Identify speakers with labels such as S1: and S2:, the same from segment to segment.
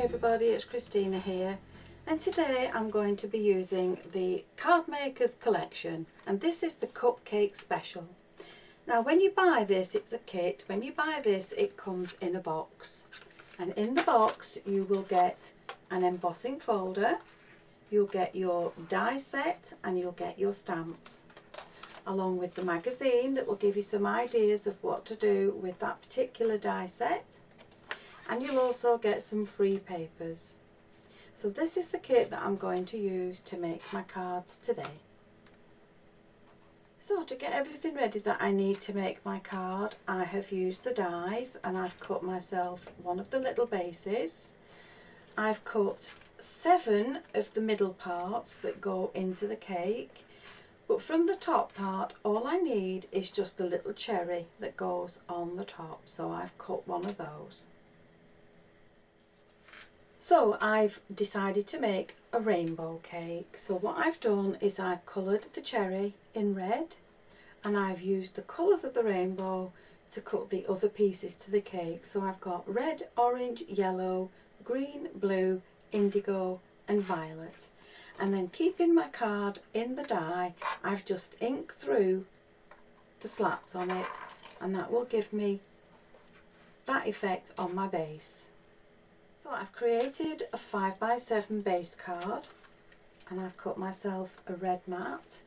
S1: everybody, it's Christina here, and today I'm going to be using the Cardmakers collection, and this is the Cupcake Special. Now when you buy this, it's a kit. When you buy this, it comes in a box, and in the box you will get an embossing folder, you'll get your die set, and you'll get your stamps, along with the magazine that will give you some ideas of what to do with that particular die set. And you'll also get some free papers. So this is the kit that I'm going to use to make my cards today. So to get everything ready that I need to make my card, I have used the dies, and I've cut myself one of the little bases. I've cut 7 of the middle parts that go into the cake, but from the top part all I need is just the little cherry that goes on the top, so I've cut one of those. So I've decided to make a rainbow cake. So what I've done is I've coloured the cherry in red, and I've used the colours of the rainbow to cut the other pieces to the cake. So I've got red, orange, yellow, green, blue, indigo and violet. And then keeping my card in the die, I've just inked through the slats on it, and that will give me that effect on my base. So I've created a 5x7 base card, and I've cut myself a red mat.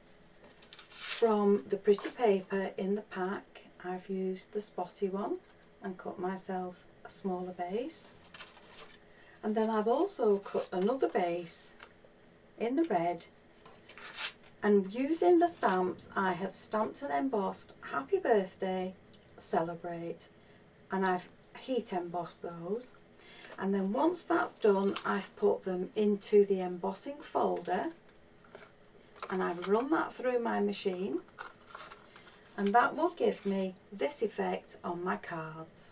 S1: From the pretty paper in the pack, I've used the spotty one and cut myself a smaller base. And then I've also cut another base in the red, and using the stamps I have stamped and embossed Happy Birthday, Celebrate, and I've heat embossed those. And then once that's done, I've put them into the embossing folder, and I've run that through my machine, and that will give me this effect on my cards.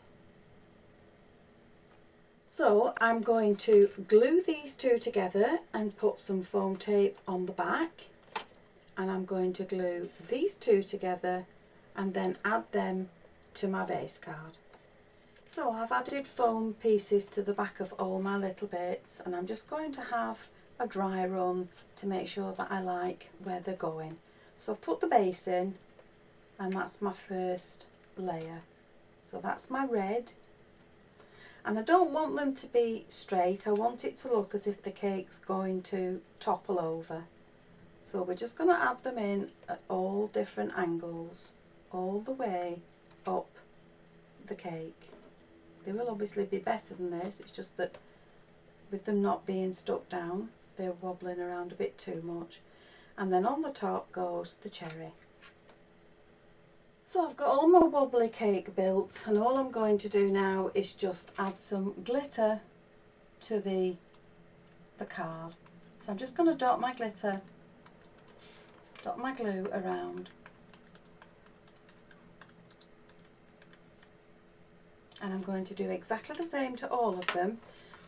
S1: So I'm going to glue these two together and put some foam tape on the back, and I'm going to glue these two together and then add them to my base card. So I've added foam pieces to the back of all my little bits, and I'm just going to have a dry run to make sure that I like where they're going. So I've put the base in, and that's my first layer. So that's my red, and I don't want them to be straight. I want it to look as if the cake's going to topple over. So we're just going to add them in at all different angles, all the way up the cake. They will obviously be better than this, it's just that with them not being stuck down, they're wobbling around a bit too much. And then on the top goes the cherry. So I've got all my wobbly cake built, and all I'm going to do now is just add some glitter to the card. So I'm just going to dot my glitter, dot my glue around. And I'm going to do exactly the same to all of them,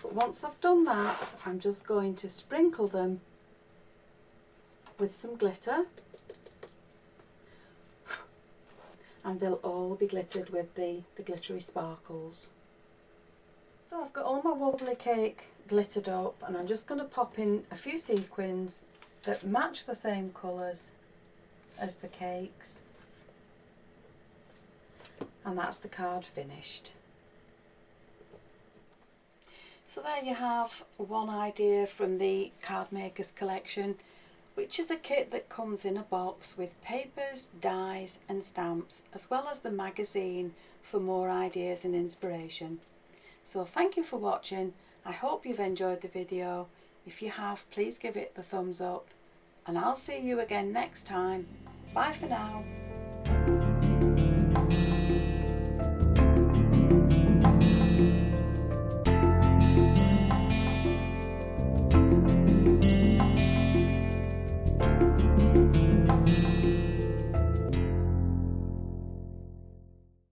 S1: but once I've done that, I'm just going to sprinkle them with some glitter, and they'll all be glittered with the glittery sparkles. So I've got all my wobbly cake glittered up, and I'm just going to pop in a few sequins that match the same colours as the cakes, and that's the card finished. So there you have one idea from the Cardmakers collection, which is a kit that comes in a box with papers, dies and stamps, as well as the magazine for more ideas and inspiration. So thank you for watching. I hope you've enjoyed the video. If you have, please give it the thumbs up, and I'll see you again next time. Bye for now.